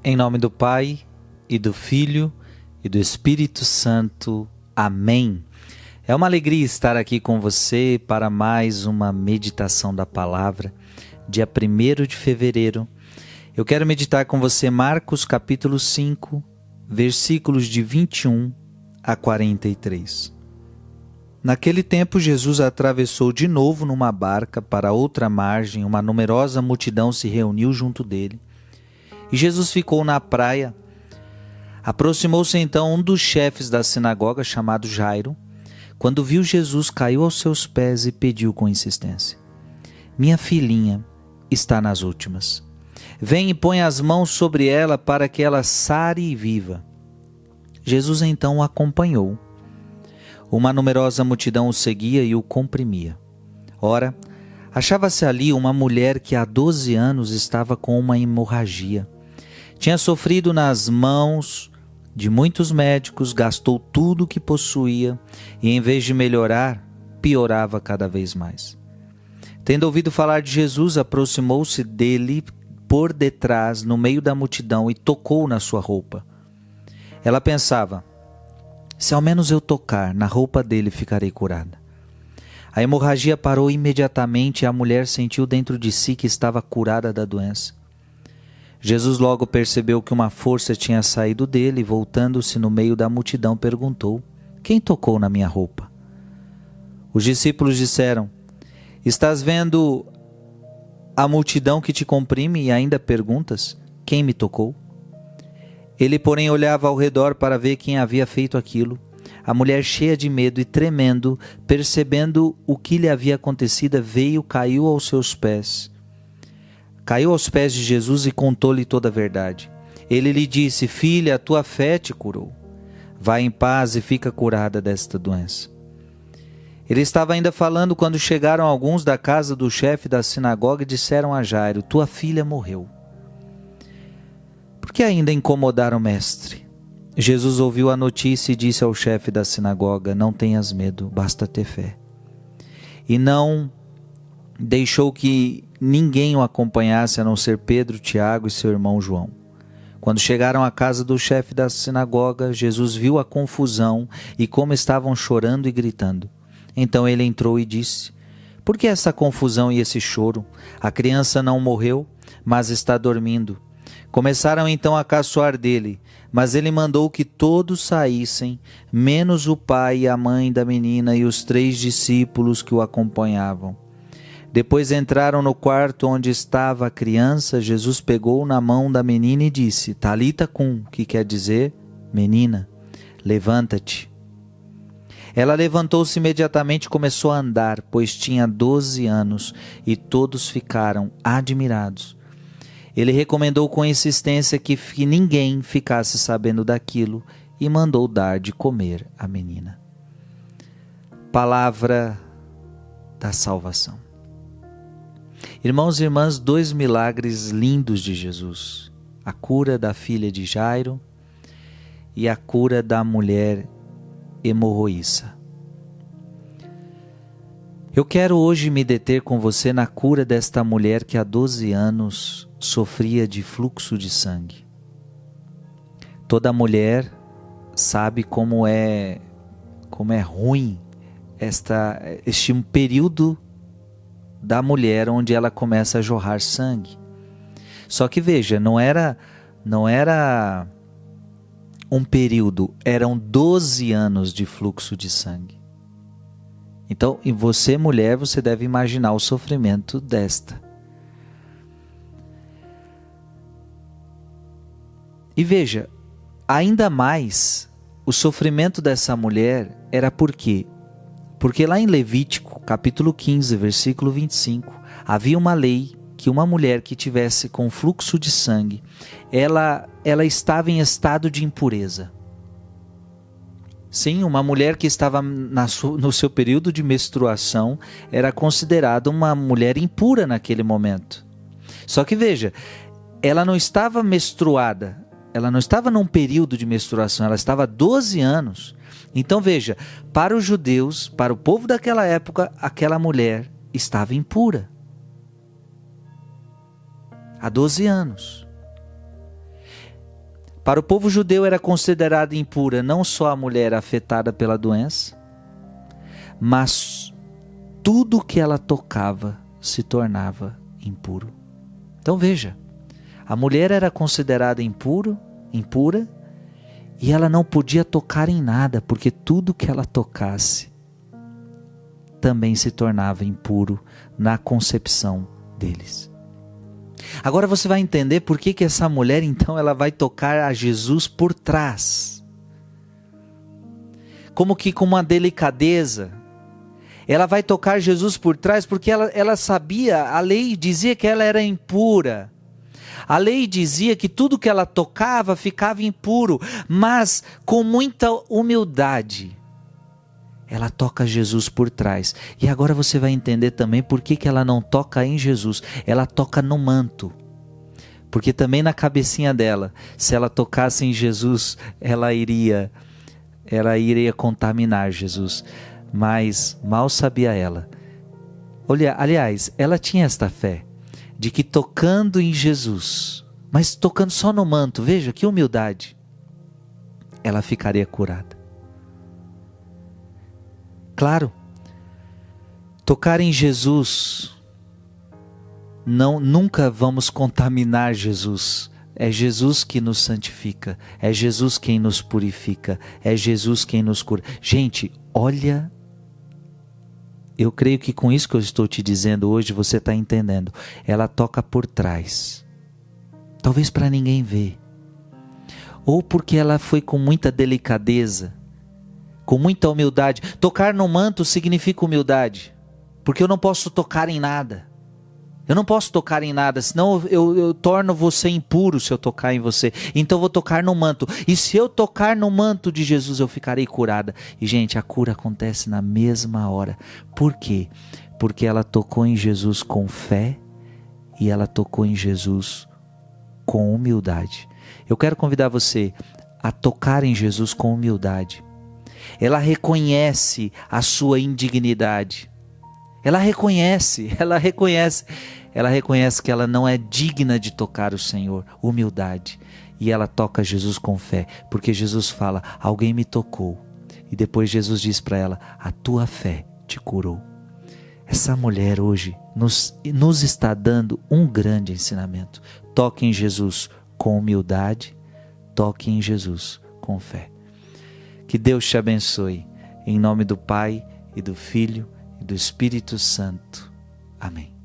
Em nome do Pai, e do Filho, e do Espírito Santo. Amém. É uma alegria estar aqui com você para mais uma meditação da palavra, dia 1º de fevereiro. Eu quero meditar com você Marcos capítulo 5, versículos de 21 a 43. Naquele tempo, Jesus atravessou de novo numa barca para outra margem. Uma numerosa multidão se reuniu junto dele. E Jesus ficou na praia. Aproximou-se então um dos chefes da sinagoga, chamado Jairo. Quando viu Jesus, caiu aos seus pés e pediu com insistência: Minha filhinha está nas últimas. Vem e põe as mãos sobre ela para que ela sare e viva. Jesus então o acompanhou. Uma numerosa multidão o seguia e o comprimia. Ora, achava-se ali uma mulher que há 12 anos estava com uma hemorragia. Tinha sofrido nas mãos de muitos médicos, gastou tudo o que possuía e, em vez de melhorar, piorava cada vez mais. Tendo ouvido falar de Jesus, aproximou-se dele por detrás, no meio da multidão, e tocou na sua roupa. Ela pensava: se ao menos eu tocar na roupa dele, ficarei curada. A hemorragia parou imediatamente e a mulher sentiu dentro de si que estava curada da doença. Jesus logo percebeu que uma força tinha saído dele e, voltando-se no meio da multidão, perguntou: Quem tocou na minha roupa? Os discípulos disseram: Estás vendo a multidão que te comprime e ainda perguntas: Quem me tocou? Ele, porém, olhava ao redor para ver quem havia feito aquilo. A mulher, cheia de medo e tremendo, percebendo o que lhe havia acontecido, veio, caiu aos pés de Jesus e contou-lhe toda a verdade. Ele lhe disse: Filha, a tua fé te curou. Vai em paz e fica curada desta doença. Ele estava ainda falando quando chegaram alguns da casa do chefe da sinagoga e disseram a Jairo: Tua filha morreu. Por que ainda incomodaram o mestre? Jesus ouviu a notícia e disse ao chefe da sinagoga: Não tenhas medo, basta ter fé. E não deixou que ninguém o acompanhasse a não ser Pedro, Tiago e seu irmão João. Quando chegaram à casa do chefe da sinagoga, Jesus viu a confusão e como estavam chorando e gritando. Então ele entrou e disse: Por que essa confusão e esse choro? A criança não morreu, mas está dormindo. Começaram então a caçoar dele, mas ele mandou que todos saíssem, menos o pai e a mãe da menina e os 3 discípulos que o acompanhavam. Depois entraram no quarto onde estava a criança. Jesus pegou na mão da menina e disse: Talita cum, que quer dizer: Menina, levanta-te. Ela levantou-se imediatamente e começou a andar, pois tinha 12 anos, e todos ficaram admirados. Ele recomendou com insistência que ninguém ficasse sabendo daquilo e mandou dar de comer à menina. Palavra da salvação. Irmãos e irmãs, 2 milagres lindos de Jesus: a cura da filha de Jairo e a cura da mulher hemorroíça. Eu quero hoje me deter com você na cura desta mulher que há 12 anos sofria de fluxo de sangue. Toda mulher sabe como é ruim este período da mulher onde ela começa a jorrar sangue. Só que veja, não era um período, eram 12 anos de fluxo de sangue. Então, e você, mulher, você deve imaginar o sofrimento desta. E veja, ainda mais, o sofrimento dessa mulher era por quê? Porque lá em Levítico, capítulo 15, versículo 25, havia uma lei que uma mulher que tivesse com fluxo de sangue, ela estava em estado de impureza. Sim, uma mulher que estava no seu período de menstruação era considerada uma mulher impura naquele momento. Só que veja, ela não estava menstruada, ela não estava num período de menstruação, ela estava há 12 anos. Então veja, para os judeus, para o povo daquela época, aquela mulher estava impura. Há 12 anos. Para o povo judeu era considerada impura não só a mulher afetada pela doença, mas tudo que ela tocava se tornava impuro. Então veja, a mulher era considerada impura, e ela não podia tocar em nada, porque tudo que ela tocasse também se tornava impuro na concepção deles. Agora você vai entender por que essa mulher então ela vai tocar a Jesus por trás. Como que com uma delicadeza. Ela vai tocar Jesus por trás porque ela sabia, a lei dizia que ela era impura. A lei dizia que tudo que ela tocava ficava impuro, mas com muita humildade, ela toca Jesus por trás. E agora você vai entender também por que ela não toca em Jesus, ela toca no manto. Porque também na cabecinha dela, se ela tocasse em Jesus, ela iria contaminar Jesus. Mas mal sabia ela. Olha, aliás, ela tinha esta fé de que tocando em Jesus, mas tocando só no manto, veja que humildade, ela ficaria curada. Claro, tocar em Jesus, nunca vamos contaminar Jesus. É Jesus que nos santifica, é Jesus quem nos purifica, é Jesus quem nos cura. Gente, olha, eu creio que com isso que eu estou te dizendo hoje, você está entendendo. Ela toca por trás, talvez para ninguém ver, ou porque ela foi com muita delicadeza, com muita humildade. Tocar no manto significa humildade, porque eu não posso tocar em nada. Eu não posso tocar em nada, senão eu torno você impuro se eu tocar em você. Então eu vou tocar no manto. E se eu tocar no manto de Jesus, eu ficarei curada. E gente, a cura acontece na mesma hora. Por quê? Porque ela tocou em Jesus com fé e ela tocou em Jesus com humildade. Eu quero convidar você a tocar em Jesus com humildade. Ela reconhece a sua indignidade. Ela reconhece que ela não é digna de tocar o Senhor, humildade. E ela toca Jesus com fé, porque Jesus fala, alguém me tocou. E depois Jesus diz para ela, a tua fé te curou. Essa mulher hoje nos está dando um grande ensinamento. Toque em Jesus com humildade, toque em Jesus com fé. Que Deus te abençoe, em nome do Pai e do Filho e do Espírito Santo. Amém.